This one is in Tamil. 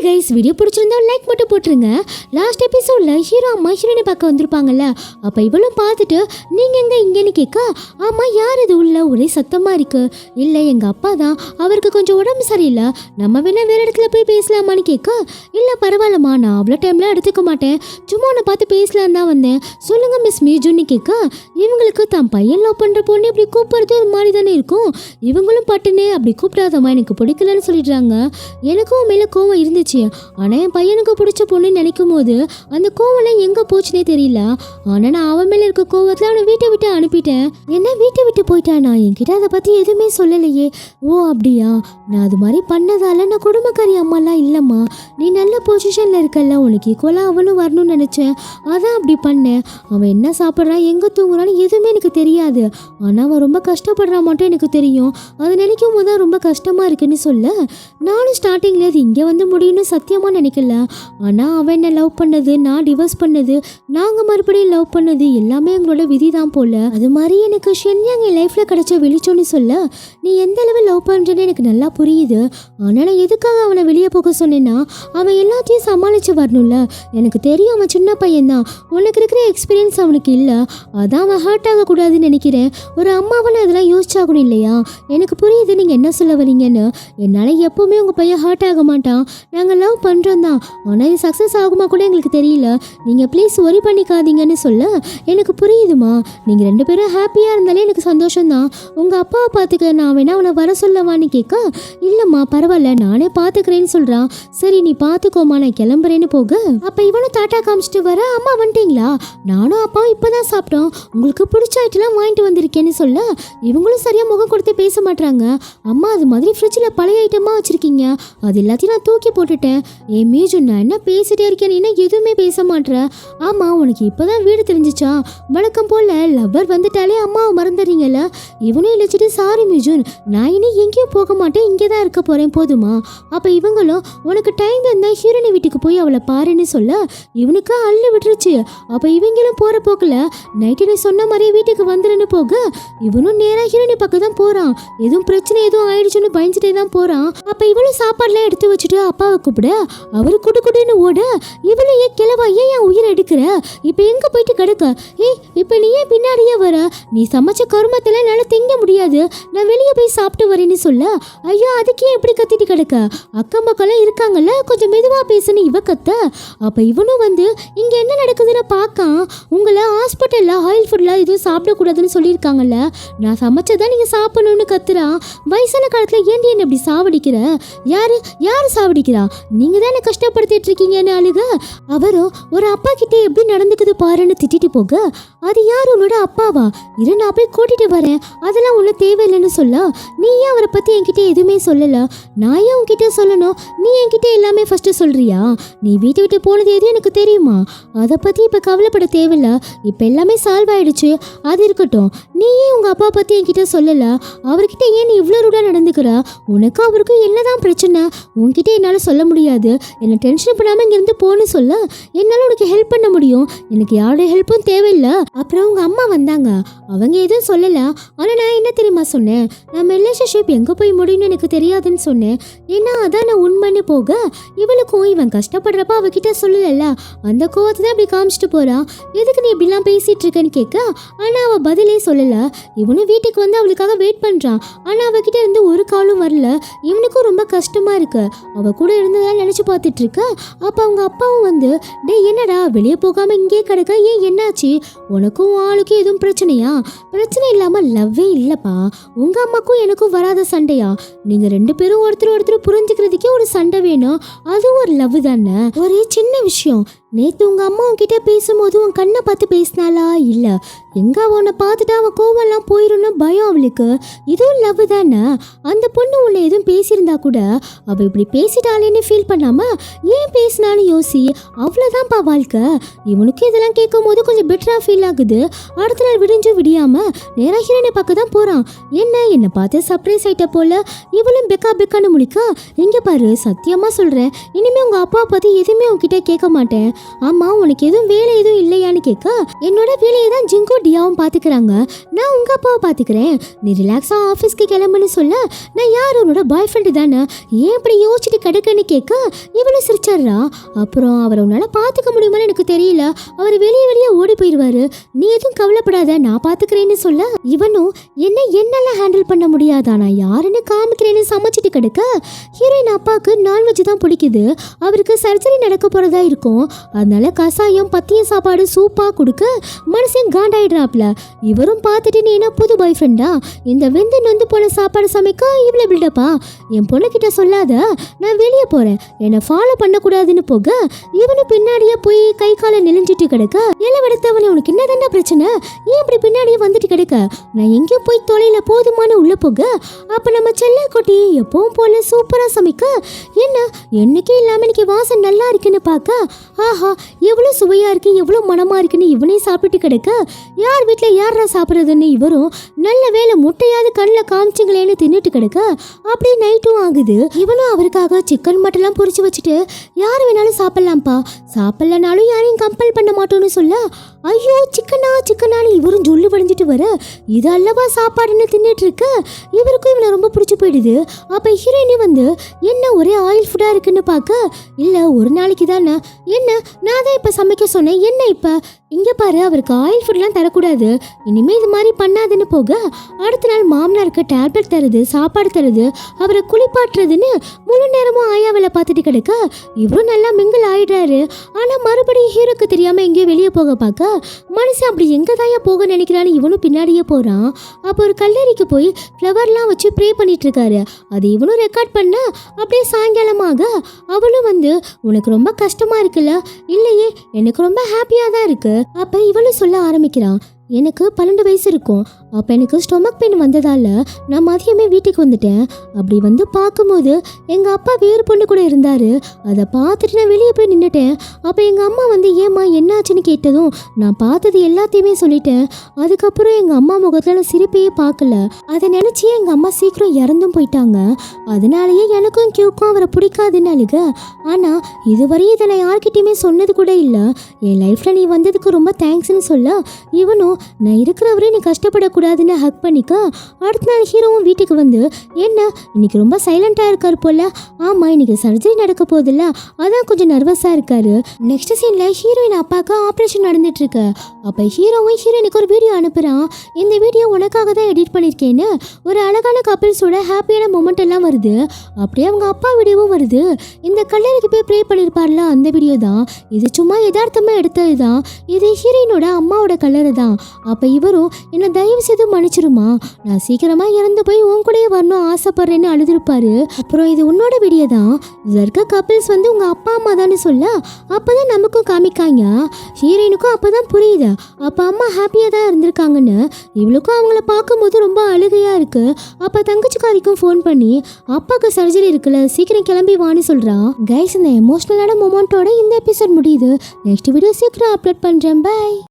கைஸ், வீடியோ பிடிச்சிருந்தா லைக் மட்டும் போட்டுருங்க. லாஸ்ட் எபிசோட்ல ஹீரோ அம்மா ஹீரோயினை பார்க்க வந்திருப்பாங்கல்ல, அப்போ இவளும் பார்த்துட்டு நீங்கள் எங்கே இங்கேன்னு கேட்க, ஆமாம் யார் இது உள்ள ஒரே சத்தமாக இருக்கு, இல்லை எங்கள் அப்பா தான், அவருக்கு கொஞ்சம் உடம்பு சரியில்லை, நம்ம வேணா வேறு இடத்துல போய் பேசலாமான்னு கேட்க, இல்லை பரவாயில்லம்மா நான் அவ்வளோ டைம்லாம் எடுத்துக்க மாட்டேன், சும்மா உன்னை பார்த்து பேசலான்னு தான் வந்தேன், சொல்லுங்க மிஸ் மீஜுன்னு கேட்க, இவங்களுக்கு தான் பையன் லவ் பண்ணுற பொண்ணு இப்படி கூப்பிடுறது ஒரு மாதிரி தானே இருக்கும், இவங்களும் பட்டுன்னு அப்படி கூப்பிடாதம்மா எனக்கு பிடிக்கலன்னு சொல்லிடுறாங்க. எனக்கும் மேலே கோவம் இருந்துச்சு, ஆனால் என் பையனுக்கு பிடிச்ச பொண்ணு நினைக்கும் போது அந்த கோவம்லாம் எங்கே போச்சுனே தெரியல. ஆனால் நான் அவன் மேலே இருக்க கோவத்தில் அவனை வீட்டை விட்டு அனுப்பிட்டேன். என்ன வீட்டை விட்டு போயிட்டானா, என்கிட்ட அதை பற்றி எதுவுமே சொல்லலையே. ஓ அப்படியா, நான் அது மாதிரி பண்ணதால நான் குடும்பக்காரி அம்மாலாம் இல்லைம்மா, நீ நல்ல பொசிஷனில் இருக்கல்ல, உனக்கு ஈக்குவலாக அவனும் வரணும்னு நினச்சேன், அதான் அப்படி பண்ணேன். அவன் என்ன சாப்பிட்றான் எங்கே தூங்குறான்னு எதுவுமே எனக்கு தெரியாது, ஆனால் அவன் ரொம்ப கஷ்டப்படுறான் மட்டும் எனக்கு தெரியும். அதை நினைக்கும் போது தான் ரொம்ப கஷ்டமாக இருக்குன்னு சொல்ல, நானும் ஸ்டார்டிங்கில் அது இங்கே வந்து முடியும்னு சத்தியமாக நினைக்கல. ஆனால் அவன் என்ன லவ் பண்ணது, நான் டிவோர்ஸ் பண்ணது, நாங்கள் மறுபடியும் லவ் பண்ணது எல்லாமே எங்களோட விதி தான் போல. அது மாதிரி எனக்கு ஷென்யாங் என் லைஃப்பில் கிடைச்ச வெளிச்சோன்னு சொல்ல, நீ எந்த அளவு லவ் பண்ணுறேன்னு எனக்கு நல்லா புரியுது. ஆனால் நான் எதுக்காக அவனை வெளியே போக சொன்னேன்னா, அவன் எல்லாத்தையும் சமாளித்து வரணும்ல. எனக்கு தெரியும் அவன் சின்ன பையன்தான், உனக்கு இருக்கிற எக்ஸ்பீரியன்ஸ் அவனுக்கு இல்லை, அதான் அவன் ஹர்ட் ஆகக்கூடாதுன்னு நினைக்கிறேன். ஒரு அம்மாவை அதெல்லாம் யோசிச்சாகணும் இல்லையா. எனக்கு புரியுது நீங்கள் என்ன சொல்ல வரீங்கன்னு. என்னால் எப்போவுமே உங்கள் பையன் ஹர்ட் ஆக மாட்டான், நாங்கள் லவ் பண்ணுறோம் தான், ஆனால் இது சக்ஸஸ் ஆகுமா கூட எங்களுக்கு தெரியல, நீங்கள் ப்ளீஸ் ஒரி பண்ணிக்காதீங்கன்னு சொல்ல, எனக்கு புரியுதுமா, நீங்கள் ரெண்டு பேரும் ஹாப்பியாக இருந்தாலே எனக்கு சந்தோஷம்தான், உங்கள் அப்பாவை பார்த்துக்க நான் வேணா அவனை வர சொல்லவான்னு கேட்க, இல்லைம்மா பரவாயில்ல நானே பார்த்துக்கிறேன்னு சொல்கிறான். சரி நீ பார்த்துக்கோமா நான் கிளம்புறேன்னு போக, அப்போ இவனும் டாட்டா காமிச்சிட்டு வர, அம்மா வந்துட்டீங்களா, நானும் அப்பாவும் இப்போ தான் சாப்பிட்டோம், உங்களுக்கு பிடிச்ச ஐட்டெல்லாம் வாங்கிட்டு வந்திருக்கேன்னு சொல்ல, இவங்களும் சரியாக முகம் கொடுத்து பேச மாட்டாங்க. அம்மா அது மாதிரி ஃப்ரிட்ஜில் பழைய ஐட்டமாக வச்சுருக்கீங்க, அது எல்லாத்தையும் நான் தூக்கி போட்டுட்டேன். ஏ மீஜு நான் என்ன பேசிட்டே இருக்கேன், என்ன எதுவுமே பேச மாட்டேற. ஆமாம் உனக்கு இப்போதான் வீடு தெரிஞ்சிச்சா, வழக்கம் போல் லவ்வர் வந்துட்டாலே அம்மாவை மறந்துடுறீங்கல்ல. இவனும் இழைச்சிட்டு சாரி மீஜுன், நான் இனி எங்கேயும் போக மாட்டேன், இங்கே தான் இருக்க போகிறேன் போதுமா. அப்போ இவங்களும் உனக்கு டைம் இருந்தால் ஹீரோனி வீட்டுக்கு போய் அவளை பாருன்னு சொல்ல, இவனுக்கு அள்ளு விட்டுருச்சு. அப்போ இவங்களும் போகிற போக்கில் நைட்டு நீ சொன்ன மாதிரியே வீட்டுக்கு வந்துடுன்னு போக, இவனும் நேராக ஹீரோனி பக்கம் தான் போகிறான். எதுவும் பிரச்சனை எதுவும் ஆயிடுச்சுன்னு பயந்துட்டே தான் போகிறான். அப்போ இவளும் சாப்பாடுலாம் எடுத்து வச்சுட்டு அப்பாவை கூப்பிட, அவரு குடுக்குடுன்னு ஓட, இவளை ஏன் கிளவா ஏன் என் உயிரை எடுக்கிற, இப்போ எங்கே போயிட்டு கிடக்க, இப்போ நீ ஏன் பின்னாடியே வர, நீ சமைச்ச கருமத்தில் என்னால் திங்க முடியாது, நான் வெளியே போய் சாப்பிட்டு வரேன்னு சொல்ல, ஐயோ அதுக்கே எப்படி கத்திட்டு கிடக்க, அக்கம் பக்கம்லாம் இருக்காங்கல்ல கொஞ்சம் மெதுவாக பேசுன்னு இவ கத்த. அப்போ இவனும் வந்து இங்கே என்ன நடக்குதுன்னு பார்க்க, உங்களை ஹாஸ்பிட்டலில் ஆயில் ஃபுட்லாம் எதுவும் சாப்பிடக்கூடாதுன்னு சொல்லியிருக்காங்கல்ல, நான் சமைச்சதான் நீங்கள் சாப்பிடணும்னு கத்துறான். வயசான காலத்தில் ஏன்டி என்ன இப்படி சாவடிக்கிற, யாரு சாவடிக்கிறா, நீங்க தானே கஷ்டப்படுத்திட்டு இருக்கீங்கன்னு அழுக, அவரும் ஒரு அப்பா கிட்டே எப்படி நடந்துக்குது பாருன்னு திட்டிட்டு போக, அது யார் உன்னோட அப்பாவா, இரு நான் போய் கூட்டிட்டு வரேன், அதெல்லாம் ஒன்றும் தேவையில்லைன்னு சொல்ல, நீ ஏன் அவரை பற்றி என்கிட்ட எதுவுமே சொல்லல, நான் ஏன் உன்கிட்ட சொல்லணும், நீ என்கிட்ட எல்லாமே ஃபர்ஸ்ட் சொல்றியா, நீ வீட்டை விட்டு போனது எதுவும் எனக்கு தெரியுமா, அதை பற்றி இப்போ கவலைப்பட தேவையில்ல, இப்போ எல்லாமே சால்வ் ஆயிடுச்சு, அது இருக்கட்டும், நீ ஏன் உங்கள் அப்பா பற்றி என்கிட்ட சொல்லல, அவர்கிட்ட ஏன் நீ இவ்வளோ ரூடாக நடந்துக்கிற, உனக்கும் அவருக்கும் என்னதான் பிரச்சனை, உன்கிட்ட என்னால் சொல்ல முடியாது, என்னை டென்ஷன் பண்ணாமல் இங்கேருந்து போன்னு சொல்ல, என்னால் உனக்கு ஹெல்ப் பண்ண முடியும், எனக்கு யாரோட ஹெல்ப்பும் தேவையில்லை. அப்புறம் உங்கள் அம்மா வந்தாங்க, அவங்க எதுவும் சொல்லலை, ஆனால் நான் என்ன தெரியுமா சொன்னேன், நம்ம ரிலேஷன்ஷிப் எங்கே போய் முடியும்னு எனக்கு தெரியாதுன்னு சொன்னேன், ஏன்னா அதான் நான் உண்மைன்னு போக, இவளுக்கும் இவன் கஷ்டப்படுறப்ப அவகிட்ட சொல்லலைல்ல, அந்த கோவத்தை தான் இப்படி காமிச்சிட்டு போகிறான், எதுக்கு நீ இப்படிலாம் பேசிகிட்டு இருக்கேன்னு கேட்க, ஆனால் அவள் பதிலே சொல்லலை. இவனும் வீட்டுக்கு வந்து அவளுக்காக வெயிட் பண்ணுறான், ஆனால் அவகிட்ட இருந்து ஒரு காலும் வரல. இவனுக்கும் ரொம்ப கஷ்டமாக இருக்கு, அவள் கூட இருந்ததால் நினச்சி பார்த்துட்டு இருக்க. அப்போ அவங்க அப்பாவும் வந்து, டே என்னடா வெளியே போகாமல் இங்கே கிடக்க, ஏன் என்னாச்சு, உனக்கும் ஆளுக்கும் எதுவும் பிரச்சனையா, பிரச்சனை இல்லாமல் லவ்வே இல்லைப்பா, உங்கள் அம்மாக்கும் எனக்கும் வராத சண்டையா, நீங்கள் ரெண்டு பேரும் ஒருத்தர் புரிஞ்சுக்கிறதுக்கே ஒரு சண்டை வேணும், அதுவும் ஒரு லவ் தானே. ஒரே சின்ன விஷயம், நேற்று உங்கள் அம்மா உன்கிட்ட பேசும்போது உன் கண்ணை பார்த்து பேசினாலா, இல்லை எங்கே அவனை பார்த்துட்டு அவன் கோவம்லாம் போயிடும்னு பயம் அவளுக்கு, இதுவும் லவ் தானே. அந்த பொண்ணு உன்னை எதுவும் பேசியிருந்தா கூட அவள் இப்படி பேசிட்டாலேன்னு ஃபீல் பண்ணாமல் ஏன் பேசினான்னு யோசி, அவ்வளோதான்ப்பா வாழ்க்கை. இவனுக்கு இதெல்லாம் கேட்கும் போது கொஞ்சம் பெட்டராக ஃபீல் ஆகுது. அடுத்த நாள் விடியாமல் நேராக ஹீரோனை பார்க்க தான் போகிறான். என்னை பார்த்து சர்ப்ரைஸ் ஆகிட்ட போல. இவளும் பெக்கான்னு முழிக்க, இங்கே பாரு சத்தியமாக சொல்கிறேன், இனிமேல் உங்கள் அப்பா பற்றி எதுவுமே உங்ககிட்ட கேட்க மாட்டேன், ஆமா உனக்கு எதுவும் வேலை எதுவும் இல்லையான்னு கேட்க, என்னோட வேலையை தான் ஜிங்கு டியாவும் பாத்துக்கிறாங்க, நான் உங்க அப்பாவை பாத்துக்கிறேன், நீ ரிலாக்ஸா ஆபீஸ்க்கு கிளம்புன்னு சொல்ல, நான் யார் உன்னோட பாய் ஃப்ரெண்டு தானே, ஏன் இப்படி யோசிச்சுட்டு கிடக்குன்னு கேட்க இவளும் சிரிச்சிடுறா. அப்புறம் அவரை உன்னால பாத்துக்க முடியுமான்னு எனக்கு தெரியல, அவர் வெளியே ஓடி போயிடுவாரு, நீ எதுவும் கவலைப்படாத நான் பாத்துக்கிறேன்னு சொல்ல, இவனும் என்னெல்லாம் ஹேண்டில் பண்ண முடியாதா, நான் யாருன்னு காமிக்கிறேன்னு சமைச்சிட்டு கிடக்க, ஹீரோயின் அப்பாவுக்கு நான்வெஜ் தான் பிடிக்குது, அவருக்கு சர்ஜரி நடக்க போறதா இருக்கும், அதனால கசாயம் பத்திய சாப்பாடு சூப்பா கொடுக்க மனுஷன் காண்டாயிடுறாப்ல. இவரும் பார்த்துட்டு நீ என்ன புது பாய் ஃப்ரெண்டா, இந்த வெந்து நொந்து போன சாப்பாடு சமைக்க இவ்வளவு பில்டப்பா, என் பொண்ணுகிட்ட சொல்லாத, நான் வெளியே போறேன், என்னை ஃபாலோ பண்ணக்கூடாதுன்னு போக இவனு பின்னாடியே போய் கை காலை நெளிஞ்சிட்டு கிடக்க, எல்லாம் எடுத்தவனே உனக்கு என்ன தானே பிரச்சனை, ஏன் இப்படி பின்னாடியே வந்துட்டு கிடக்க, நான் எங்கேயும் போய் தொலைல போதுமான உள்ள போக, அப்ப நம்ம செல்ல குட்டி எப்பவும் போல சூப்பரா சமைக்க, என்ன என்னைக்கே இல்லாம இன்னைக்கு வாசம் நல்லா இருக்குன்னு பார்க்க, ஆஹா எவ்வளவு சுவையா இருக்கு எவ்வளவு மனமா இருக்குன்னு இவனே சாப்பிட்டு கிடக்க, யார் வீட்டுல யாரா சாப்பிட்றதுன்னு இவரும் நல்ல வேலை முட்டையாவது கண்ணில் காமிச்சிங்களேன்னு தின்னுட்டு கிடக்க, அப்படியே நைட்டும் ஆகுது. இவனும் அவருக்காக சிக்கன் மட்டெல்லாம் பொரிச்சு வச்சுட்டு யார் வேணாலும் சாப்பிடலாம்ப்பா, சாப்பிடலனாலும் யாரையும் கம்பல் பண்ண மாட்டோம்னு சொல்ல, ஐயோ சிக்கனான்னு இவரும் ஜொல்லு வடிஞ்சிட்டு வர, இது அல்லவா சாப்பாடுன்னு தின்னுட்டு இருக்க, இவருக்கும் இவனை ரொம்ப பிடிச்சி போயிடுது. அப்ப ஹீரோயினி வந்து என்ன ஒரே ஆயில் ஃபுட்டா இருக்குன்னு பார்க்க, இல்ல ஒரு நாளைக்கு தானே, என்ன நான் தான் இப்ப சமைக்க சொன்னேன், என்ன இப்ப இங்க பாரு அவருக்கு ஆயில் ஃபுட்லாம் தரக்கூடாது, இனிமே இது மாதிரி பண்ணாதுன்னு போக, அடுத்த நாள் மாமனாருக்கு டேப்லெட் தருது சாப்பாடு தருது அவரை குளிப்பாட்டுறதுன்னு முழு நேரமும் ஆயா வேலை பார்த்துட்டு கிடக்க, இவரும் நல்லா மிங்கிள் ஆயிடுறாரு. ஆனா மறுபடியும் ஹீரோக்கு தெரியாம எங்கேயோ வெளியே போக பார்க்க, மனுஷன் அப்படி எங்க தாயா போக நினைக்கிறான்னு இவனும் பின்னாடியே போறான். அப்போ ஒரு கல்லறைக்கு போய் ஃப்ளவர்லாம் வச்சு ப்ரே பண்ணிட்டு இருக்காரு, அது இவனும் ரெக்கார்ட் பண்ண, அப்படியே சாயங்காலமாக அவளும் வந்து உனக்கு ரொம்ப கஷ்டமா இருக்குல்ல, இல்லையே எனக்கு ரொம்ப ஹாப்பியா தான் இருக்கு. அப்ப இவளும் சொல்ல ஆரம்பிக்கிறான், எனக்கு 12 வயசு இருக்கும், அப்போ எனக்கு ஸ்டொமக் பெயின் வந்ததால் நான் மதியமே வீட்டுக்கு வந்துட்டேன், அப்படி வந்து பார்க்கும்போது எங்கள் அப்பா வேறு பொண்ணு கூட இருந்தார், அதை பார்த்துட்டு நான் வெளியே போய் நின்றுட்டேன். அப்போ எங்கள் அம்மா வந்து ஏம்மா என்னாச்சுன்னு கேட்டதும் நான் பார்த்தது எல்லாத்தையுமே சொல்லிட்டேன். அதுக்கப்புறம் எங்கள் அம்மா முகத்தில் நான் சிரிப்பையே பார்க்கல, அதை நினச்சி எங்கள் அம்மா சீக்கிரம் இறந்தும் போயிட்டாங்க, அதனாலேயே எனக்கும் கியூக்கும் அவரை பிடிக்காதுன்னு அழுக. ஆனால் இதுவரையும் இதை நான் யார்கிட்டையுமே சொன்னது கூட இல்லை, என் லைஃப்பில் நீ வந்ததுக்கு ரொம்ப தேங்க்ஸ்ன்னு சொல்ல, இவனும் நான் இருக்கிறவரே நீ கஷ்டப்படக்கூடாதுன்னு ஹக் பண்ணிக்க. அடுத்த நாள் ஹீரோவும் வீட்டுக்கு வந்து என்ன இன்னைக்கு ரொம்ப சைலண்டாக இருக்காரு போல, ஆமாம் இன்னைக்கு சர்ஜரி நடக்க போதில்ல அதான் கொஞ்சம் நர்வஸாக இருக்காரு. நெக்ஸ்ட் சீனில் ஹீரோயின் அப்பாவுக்கு ஆப்ரேஷன் நடந்துட்டு இருக்கு. அப்போ ஹீரோவும் ஹீரோயினுக்கு ஒரு வீடியோ அனுப்புகிறான், இந்த வீடியோ உனக்காக தான் எடிட் பண்ணியிருக்கேன்னு. ஒரு அழகான கப்பிள்ஸோட ஹாப்பியான மொமெண்ட் எல்லாம் வருது, அப்படியே அவங்க அப்பா வீடியோவும் வருது. இந்த கல்லறைக்கு போய் ப்ரே பண்ணியிருப்பார்ல அந்த வீடியோ தான் இது, சும்மா யதார்த்தமாக எடுத்தது தான் இது, ஹீரோயினோட அம்மாவோட கல்லறை தான். அப்போ இவரும் என்னை தயவு செய்து மன்னிச்சிருமா, நான் சீக்கிரமா இறந்து போய் உன் கூடயே வரணும் ஆசைப்படுறேன்னு அழுதுருப்பாரு. அப்புறம் இது உன்னோட வீடியோ தான், இதில் இருக்க கப்பிள்ஸ் வந்து உங்க அப்பா அம்மா தானே சொல்ல, அப்பதான் நமக்கும் காமிக்காங்க. ஹீரோயினுக்கும் அப்பதான் புரியுது அப்போ அம்மா ஹாப்பியாக தான் இருந்திருக்காங்கன்னு. இவளுக்கும் அவங்கள பார்க்கும்போது ரொம்ப அழுகையா இருக்கு. அப்போ தங்கச்சிக்காரிக்கும் ஃபோன் பண்ணி அப்பாவுக்கு சர்ஜரி இருக்குல்ல சீக்கிரம் கிளம்பி வான்னு சொல்றா. கைஸ் இந்த எமோஷனலான மொமெண்ட்டோட இந்த எபிசோட் முடியுது. நெக்ஸ்ட் வீடியோ சீக்கிரம் அப்லோட் பண்றேன். பை.